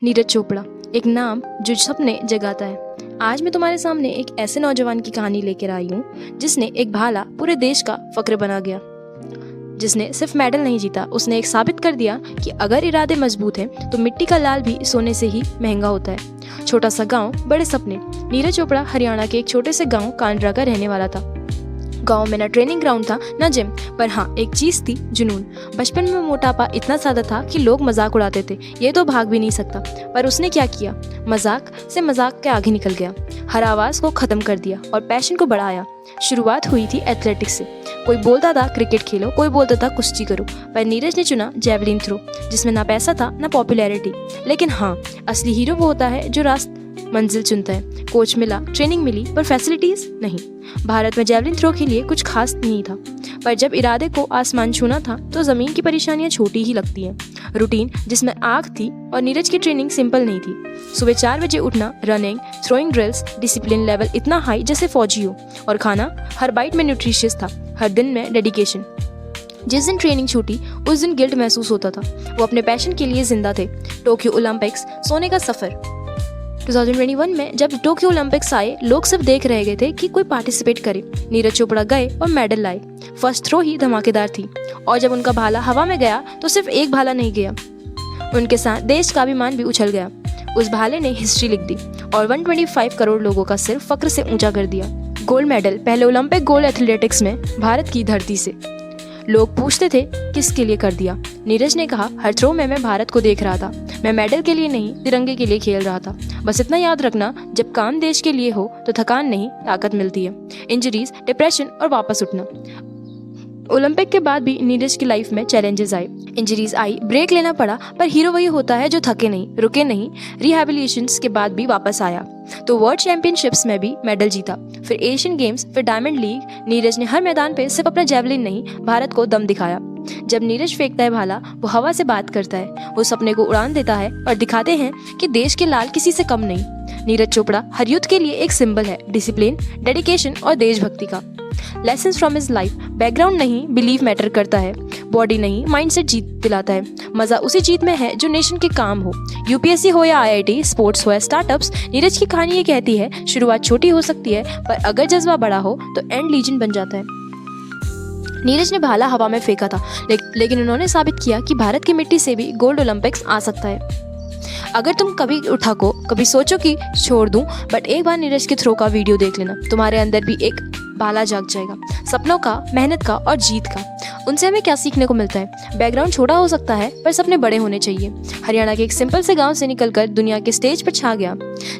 नीरज चोपड़ा, एक नाम जो सपने जगाता है। आज मैं तुम्हारे सामने एक ऐसे नौजवान की कहानी लेकर आई हूँ जिसने एक भाला पूरे देश का फक्र बना गया। जिसने सिर्फ मेडल नहीं जीता, उसने एक साबित कर दिया कि अगर इरादे मजबूत हैं तो मिट्टी का लाल भी सोने से ही महंगा होता है। छोटा सा गांव, बड़े सपने। नीरज चोपड़ा हरियाणा के एक छोटे से गांव कांडरा का रहने वाला था। गांव में ना ट्रेनिंग ग्राउंड था ना जिम, पर हाँ एक चीज थी, जुनून। बचपन में मोटापा इतना ज्यादा था कि लोग मजाक उड़ाते थे, ये तो भाग भी नहीं सकता। पर उसने क्या किया, मजाक से मजाक के आगे निकल गया, हर आवाज को खत्म कर दिया और पैशन को बढ़ाया। शुरुआत हुई थी एथलेटिक्स से। कोई बोलता था क्रिकेट खेलो, कोई बोलता था कुश्ती करो, पर नीरज ने चुना जेवलिन थ्रो, जिसमें ना पैसा था ना पॉपुलैरिटी। लेकिन हाँ, असली हीरो वो होता है जो मंजिल चुनता है। कोच मिला, ट्रेनिंग मिली, पर फैसिलिटीज नहीं। भारत में जेवलिन थ्रो के लिए कुछ खास नहीं था, पर जब इरादे को आसमान छूना था तो जमीन की परेशानियां छोटी ही लगती हैं। रूटीन जिसमें आग थी, और नीरज की ट्रेनिंग सिंपल नहीं थी। सुबह 4 बजे उठना, running, throwing drills, discipline level इतना हाई जैसे फौजी हो, और खाना हर बाइट में न्यूट्रिशियस था, हर दिन में डेडिकेशन। जिस दिन ट्रेनिंग छूटी उस दिन गिल्ट महसूस होता था। वो अपने पैशन के लिए जिंदा थे। टोक्यो ओलंपिक्स, सोने का सफर। 2021 में जब टोक्यो ओलंपिक्स आए, लोग सिर्फ देख रह गए थे कि कोई पार्टिसिपेट करे। नीरज चोपड़ा गए और मेडल लाए। फर्स्ट थ्रो ही धमाकेदार थी, और जब उनका भाला हवा में गया तो सिर्फ एक भाला नहीं गया, उनके साथ देश का अभिमान भी उछल गया। उस भाले ने हिस्ट्री लिख दी और 125 करोड़ लोगों का सिर फक्र से ऊंचा कर दिया। गोल्ड मेडल, पहले ओलंपिक गोल्ड एथलेटिक्स में भारत की धरती से। लोग पूछते थे किसके लिए कर दिया। नीरज ने कहा, हर थ्रो में मैं भारत को देख रहा था। मैं मेडल के लिए नहीं, तिरंगे के लिए खेल रहा था। बस इतना याद रखना, जब काम देश के लिए हो तो थकान नहीं, ताकत मिलती है। इंजरीज, डिप्रेशन और वापस उठना। ओलंपिक के बाद भी नीरज की लाइफ में चैलेंजेस आए, इंजरीज आई, ब्रेक लेना पड़ा, पर हीरो वही होता है जो थके नहीं, रुके नहीं। रिहैबिलिटेशंस के बाद भी वापस आया तो वर्ल्ड चैंपियनशिप्स में भी मेडल जीता, फिर एशियन गेम्स, फिर डायमंड लीग। नीरज ने हर मैदान पे सिर्फ अपना जेवलिन नहीं, भारत को दम दिखाया। जब नीरज फेंकता है भाला, वो हवा से बात करता है, वो सपने को उड़ान देता है, और दिखाते हैं कि देश के लाल किसी से कम नहीं। नीरज चोपड़ा हर यूथ के लिए एक सिंबल है, डिसिप्लिन, डेडिकेशन और देशभक्ति का। Lessons from his life. Background नहीं, बिलीव मैटर करता है। बॉडी नहीं, माइंडसेट जीत दिलाता है। मजा उसी जीत में है जो नेशन के काम हो। यूपीएससी हो या आईआईटी, स्पोर्ट्स हो या स्टार्टअप्स, नीरज की कहानी ये कहती है शुरुआत छोटी हो सकती है, पर अगर जज्बा बड़ा हो तो एंड लीजेंड बन जाता है। नीरज ने भाला हवा में फेंका था, लेकिन उन्होंने साबित किया कि भारत की मिट्टी से भी गोल्ड ओलंपिक्स आ सकता है। अगर तुम कभी कभी सोचो कि छोड़ दूं, बट एक बार नीरज के थ्रो का वीडियो देख लेना, तुम्हारे अंदर भी एक भाला जाग जाएगा, सपनों का, मेहनत का और जीत का। उनसे हमें क्या सीखने को मिलता है? बैकग्राउंड छोटा हो सकता है, पर सपने बड़े होने चाहिए। हरियाणा के एक सिंपल से गांव से निकलकर दुनिया के स्टेज पर छा गया।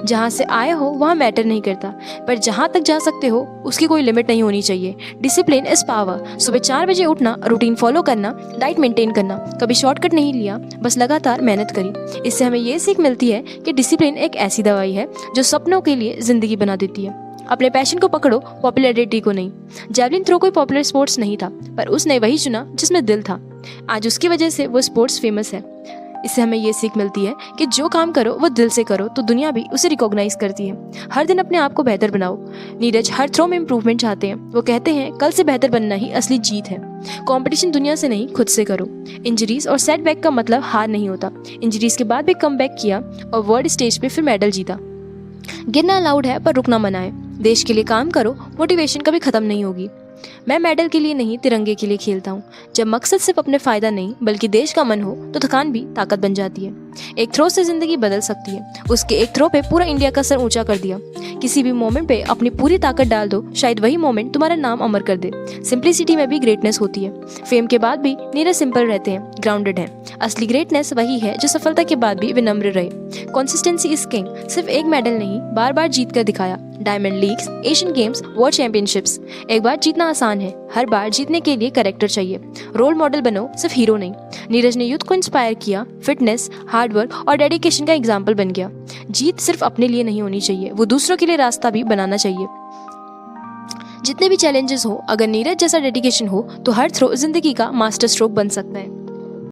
जहां से आए हो वहां मैटर नहीं करता, पर जहां तक जा सकते हो उसकी कोई लिमिट नहीं होनी चाहिए। Discipline is power. सुबह 4 बजे उठना, रूटीन फॉलो करना, डाइट मेंटेन करना, कभी शॉर्टकट नहीं लिया, बस लगातार मेहनत करी। इससे हमें ये सीख मिलती है कि डिसिप्लिन एक ऐसी दवाई है जो सपनों के लिए जिंदगी बना देती है। अपने पैशन को पकड़ो, पॉपुलैरिटी को नहीं। जेवलिन थ्रो कोई पॉपुलर स्पोर्ट्स नहीं था, पर उसने वही चुना जिसमें दिल था। आज उसकी वजह से वो स्पोर्ट्स फेमस है। इससे हमें ये सीख मिलती है कि जो काम करो वो दिल से करो तो दुनिया भी उसे रिकॉग्नाइज करती है। हर दिन अपने आप को बेहतर बनाओ। नीरज हर थ्रो में इम्प्रूवमेंट चाहते हैं। वो कहते हैं कल से बेहतर बनना ही असली जीत है। कंपटीशन दुनिया से नहीं, खुद से करो। इंजरीज और सेटबैक का मतलब हार नहीं होता। इंजरीज के बाद भी कमबैक किया और वर्ल्ड स्टेज पे फिर मेडल जीता। गिरना अलाउड है, पर रुकना मना है। देश के लिए काम करो, मोटिवेशन कभी खत्म नहीं होगी। मैं मेडल के लिए नहीं, तिरंगे के लिए खेलता हूँ। जब मकसद सिर्फ अपने फायदा नहीं बल्कि देश का मन हो तो थकान भी ताकत बन जाती है। एक थ्रो से जिंदगी बदल सकती है। उसके एक थ्रो पे पूरा इंडिया का सर ऊंचा कर दिया। किसी भी मोमेंट पे अपनी पूरी ताकत डाल दो, शायद वही मोमेंट तुम्हारा नाम अमर कर दे। सिंप्लिसिटी में भी ग्रेटनेस होती है। फेम के बाद भी नीरज सिंपल रहते हैं, ग्राउंडेड हैं। असली ग्रेटनेस वही है जो सफलता के बाद भी विनम्र रहे। Consistency is king. सिर्फ एक मेडल नहीं, बार बार जीत कर दिखाया। Diamond leagues, Asian games, world championships. एक बार जीतना आसान है, हर बार जीतने के लिए कैरेक्टर चाहिए। रोल मॉडल बनो, सिर्फ हीरो नहीं। नीरज ने यूथ को इंस्पायर किया, फिटनेस, हार्डवर्क और डेडिकेशन का एग्जाम्पल बन गया। जीत सिर्फ अपने लिए नहीं होनी चाहिए, वो दूसरों के लिए रास्ता भी बनाना चाहिए। जितने भी चैलेंजेस हो, अगर नीरज जैसा डेडिकेशन हो तो हर थ्रो जिंदगी का मास्टर स्ट्रोक बन सकता है।